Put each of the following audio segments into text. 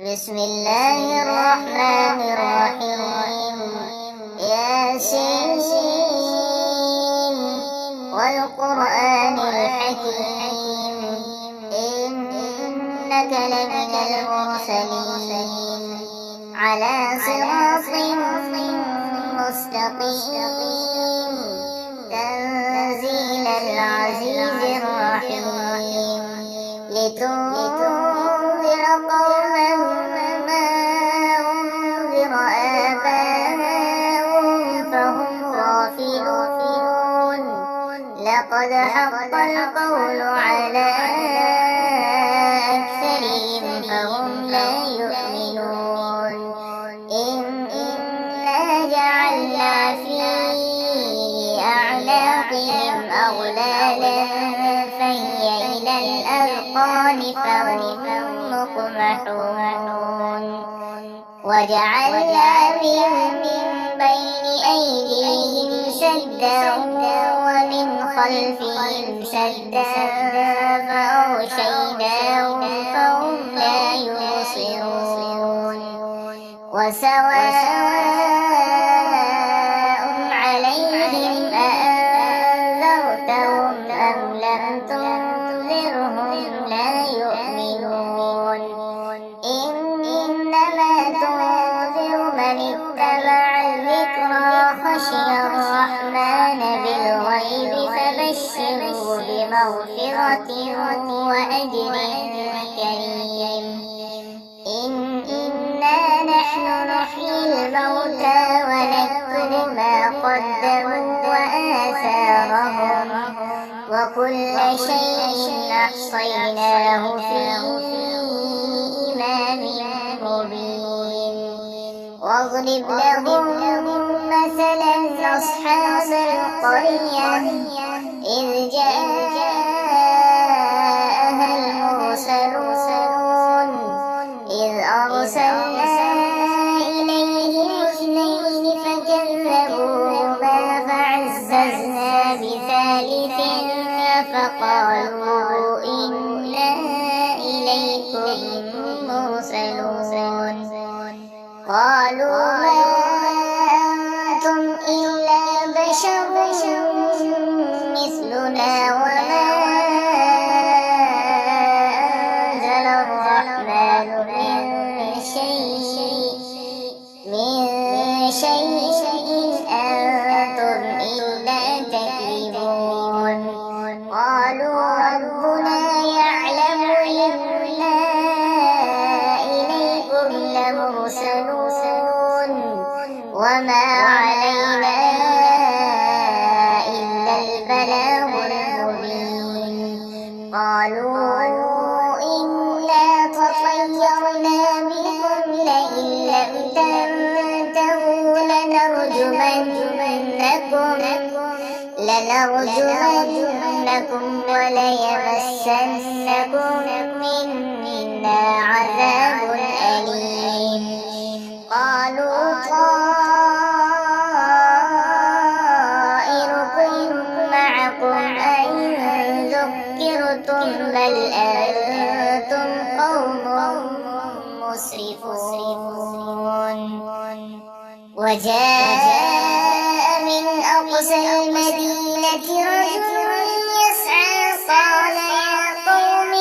بسم الله الرحمن الرحيم. ياسين والقرآن الحكيم إنك لمن المرسلين على صراط مستقيم تنزيل العزيز الرحيم لتنذر قوما ما أنذر آباؤهم فهم غافلون. لقد حق القول على أكثرهم فهم لا يؤمنون. إنا جعلنا في أعناقهم أغلالا فهي إلى الأذقان فهم مقمحون. وجعلنا من بين أيديهم سدا ومن خلفهم سدا فأغشيناهم فهم لا يبصرون. وسواء عليهم أأنذرتهم أم لم تنذرهم لا يؤمنون. إنما تنذر من اتبع الذكر وخشي الرحمن بالغيب فبشره بمغفرة وأجر كريم. إنا نحن نحيي الموتى ونكتب ما قدموا وآثارهم وكل شيء أحصيناه في إمام مبين. واضرب لهم مثلا أصحاب القرية إذ جاءها المرسلون إذ أرسلنا إليهم اثنين فكذبوهما فعززنا بثالث فقالوا إنا إليكم مرسلون. قالوا ما أنتم إلا بشر مثلنا وما أنزل الرحمن من شيء أنتم إلا تكذبون. قالوا ربنا يعلم إنا إليكم لمرسلون وما علينا إلا البلاغ المبين. قالوا إنا تطيرنا بكم لئن لم تنتهوا لنرجمنكم وليمسنكم منا عذاب أليم. قالوا طائركم معكم أئن ذكرتم بل أنتم قوم مسرفون. وجاء من أقصى المدينة رجل يسعى قال يا قوم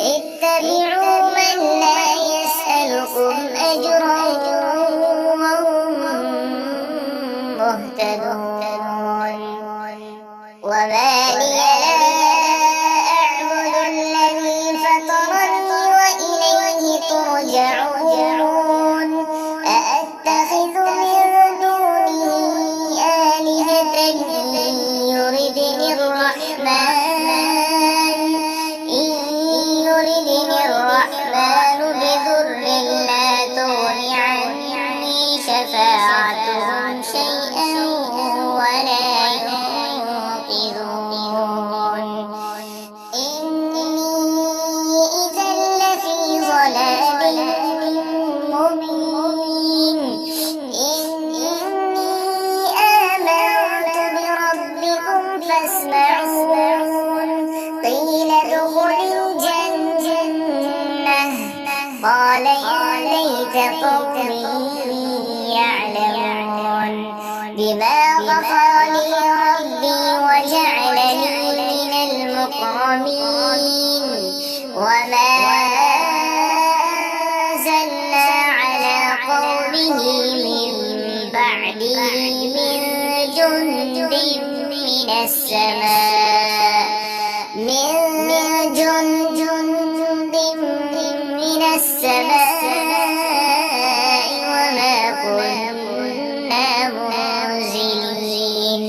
اتبعوا من لا يسألكم أجرا وهم مهتدون. وما لي لا أعبد الذي فطرني وإليه ترجعون. قال يا ليت قومي يعلمون بما غفر لي ربي وجعلني من المكرمين وما أنزلنا على قومه من بعده من جند من السماء وما كنا منزلين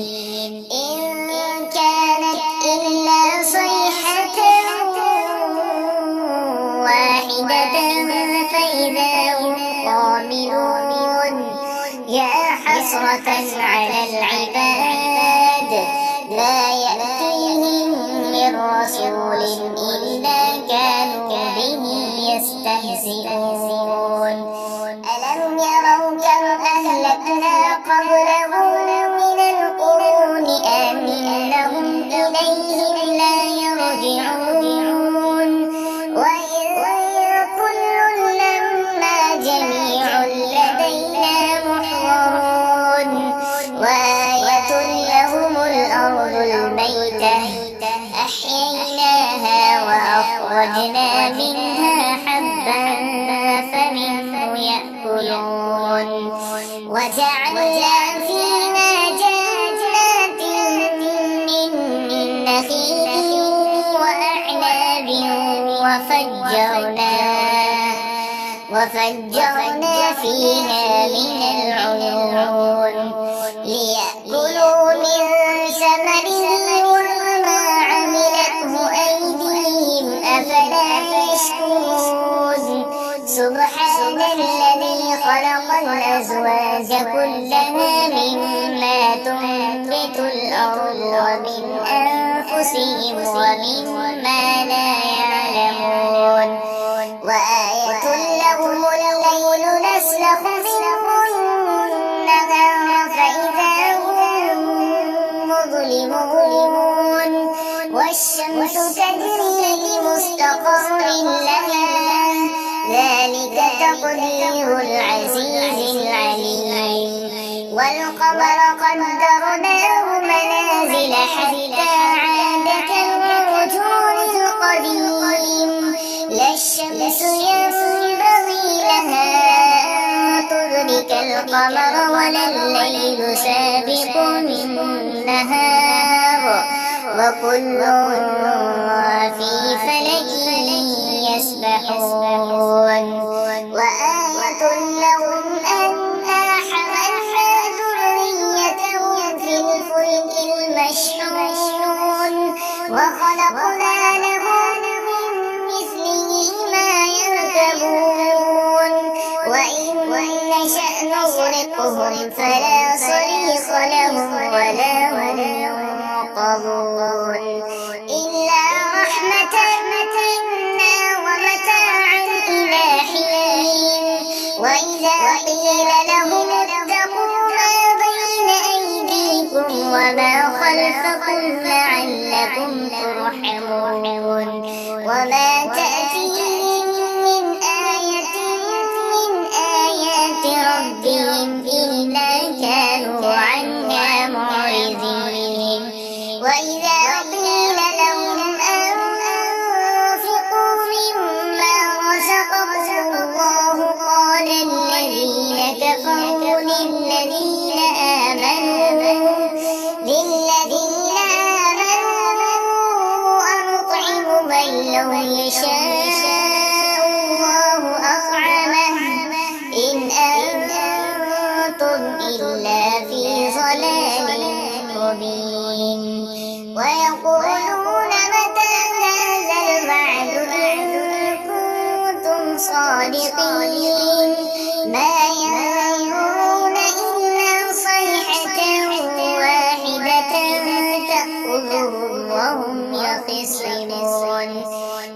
إن كانت إلا صيحة واحدة فإذا هم خامدون يا حسرة على العباد لا يأتيهم من رسول إلا كانوا به يستهزئون ألم يروا كم أهلكنا قبلهم من القرون أنهم إليهم لا يرجعون وإن كل لما جميع لدينا محضرون وآية لهم الأرض الميتة أحييناها وأخرجنا منها حبا فمنه يأكلون وجعلنا فيها جنات من نخيل وأعناب وفجرنا فيها من العيون ليأكلوا من ثمره وما عملته أيديهم أفلا يشكرون سبحان الذي خلق الأزواج كلها مما تنبت الأرض ومن أنفسهم ومما لا يعلمون وآية لهم الليل نسلخ منه النهار فإذا هم مظلمون والشمس تجري لمستقر لها ذلك تقدير العزيز العليم والقمر قدرناه منازل حتى عاد كالعرجون القديم لا الشمس ينبغي لها أن تدرك القمر ولا الليل سابق النهار وكل في فلك يسبحون وآية لهم أنا حملنا ذريتهم في الفلك المشحون وخلقنا لهم من مثله ما يركبون وإن نشأ نغرقهم فلا صريخ لهم ولا هم ينقذون إلا رحمة منا ومتاعا إلى حين وإذا قيل لهم اتقوا ما بين أيديكم وما خلفكم لعلكم ترحمون وما تأتيهم من آية من آيات ربهم إلا كانوا عنها معرضين وإذا قيل لهم أنفقوا مما رزقكم الله قال الذين كفروا للذين آمنوا أنطعم من لو يشاء الله أطعمه إن أنتم إلا في ضلال مبين ويقولون متى هذا الوعد إن كنتم صادقين ما ينظرون إلا صيحة واحدة تأخذهم وهم يخصمون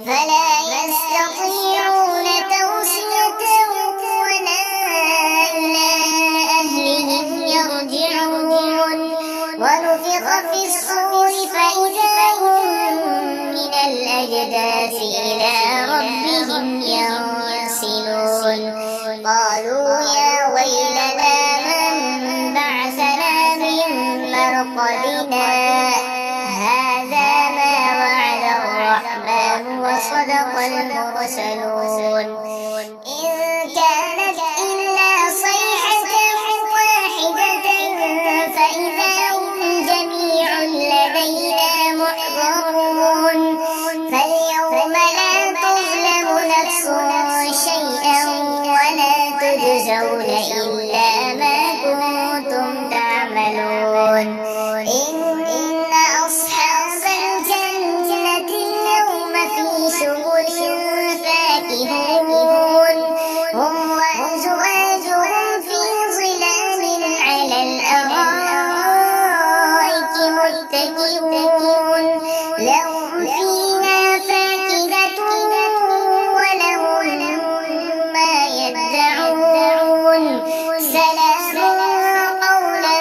فلا يستطيعون توصية ولا إلى أهلهم يرجعون ونفخ في الصور فإذا هم من الأجداث إلى ربهم ينسلون يرسلون قالوا يا ويلنا من بعثنا من مرقدنا هذا ما وعد الرحمن وصدق المرسلون إن كانت إلا صيحة واحدة فإذا هم جميع لدينا محضرون فاليوم لا تظلم نفس شيئا ولا تجزون إلا ما كنتم تعملون إن أصحاب الجنة اليوم في شغل فاكهون هم وأزواجهم في ظلال على الأرائك متكئون لهم فيها فاكهة ولهم ما يدعون سلام قولا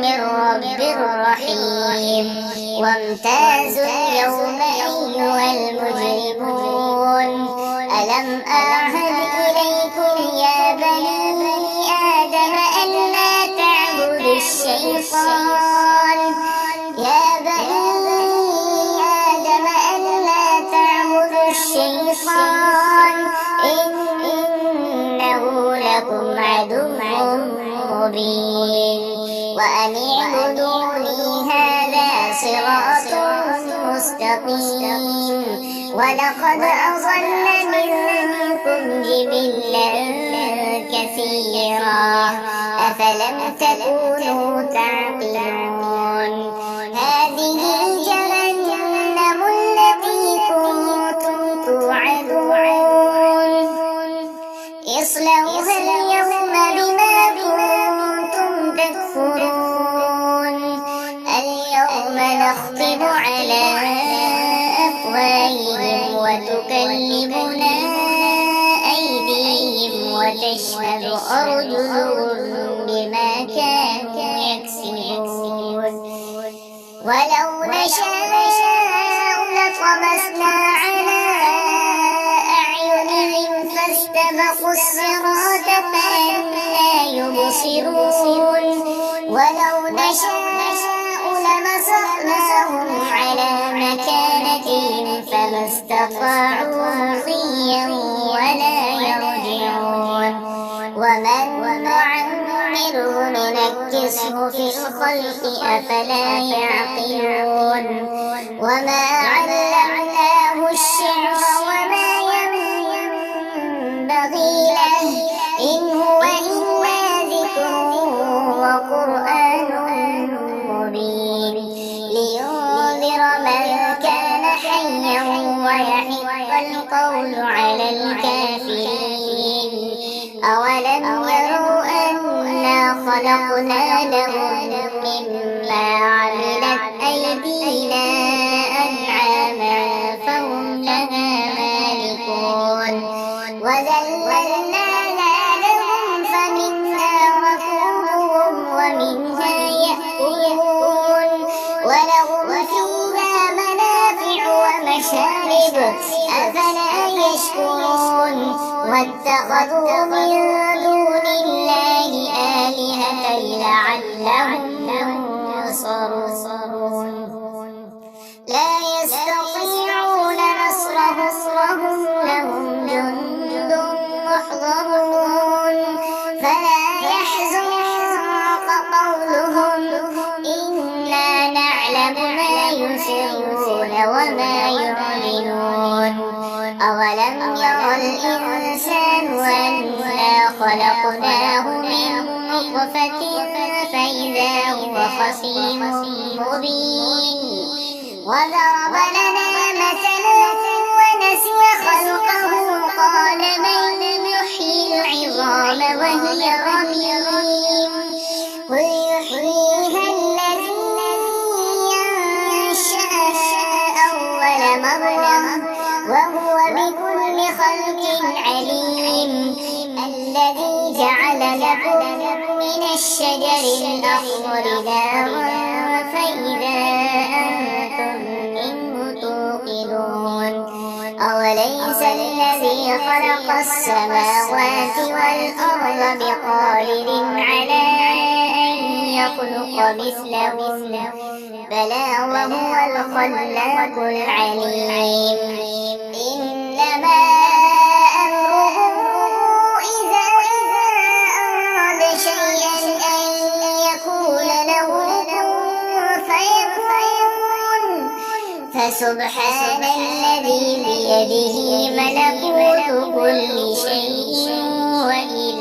من رب رحيم وامتازوا اليوم أيها المجرمون ألم أعهد إليكم يا بني آدم ألا تعبدوا الشيطان يا بني آدم ألا تعبدوا الشيطان إنه لكم عدو مبين وأن اعبدوني هذا صراط مستقيم ولقد أضل منكم جبلا كثيرا أفلم تكونوا تعقلون هذه جهنم التي كنتم توعدون اصلوها اليوم بما كنتم تكفرون اليوم نختم على أفواههم وتكلمنا أيديهم وتشهد أرجلهم بما كانوا يكسبون ولو نشاء لطمسنا على أعينهم فاستبقوا الصراط فأنى يبصرون ولو نشاء لمسخناهم على مكانتهم فما استطاعوا مضيا ولا يرجعون ومن نعمره ننكسه في الخلق أفلا يعقلون وما علمناه الشعر وما ينبغي له إن هو إلا ذكر وقرآن مبين لينذر من كان حيا ويحق القول على الكافرين أولم يروا أنا خلقنا لهم مما عملت أيدينا أنعاما فهم لها مالكون وذللنا لهم فمنها ركوبهم ومنها يأكلون ولهم فيها منافع ومشارب أفلا يشكرون واتخذوا من دون الله آلهة لعلهم ينصرون لا يستطيعون نصرهم وهم لهم جند محضرون فلا يحزنك قولهم إنا نعلم ما يسرون وما يعلنون أولم ير الإنسان أنا خلقناه من نطفة فإذا هو خصيم مبين وضرب لنا مثلا ونسي خلقه قال من يحيي العظام وهي رميم قل يحييها الذي أنشأها أول مرة وهو بكل خلق عليم الذي جعل لكم من الشجر الأخضر نارا فإذا أنتم منه توقدون أوليس الذي خلق السماوات والأرض بقادر على أن يخلق مثلهم بلى وهو الخلاق العليم إنما أمره إذا أراد شيئا أن يقول له كن فيكون فسبحان الذي بيده ملكوت كل شيء وإليه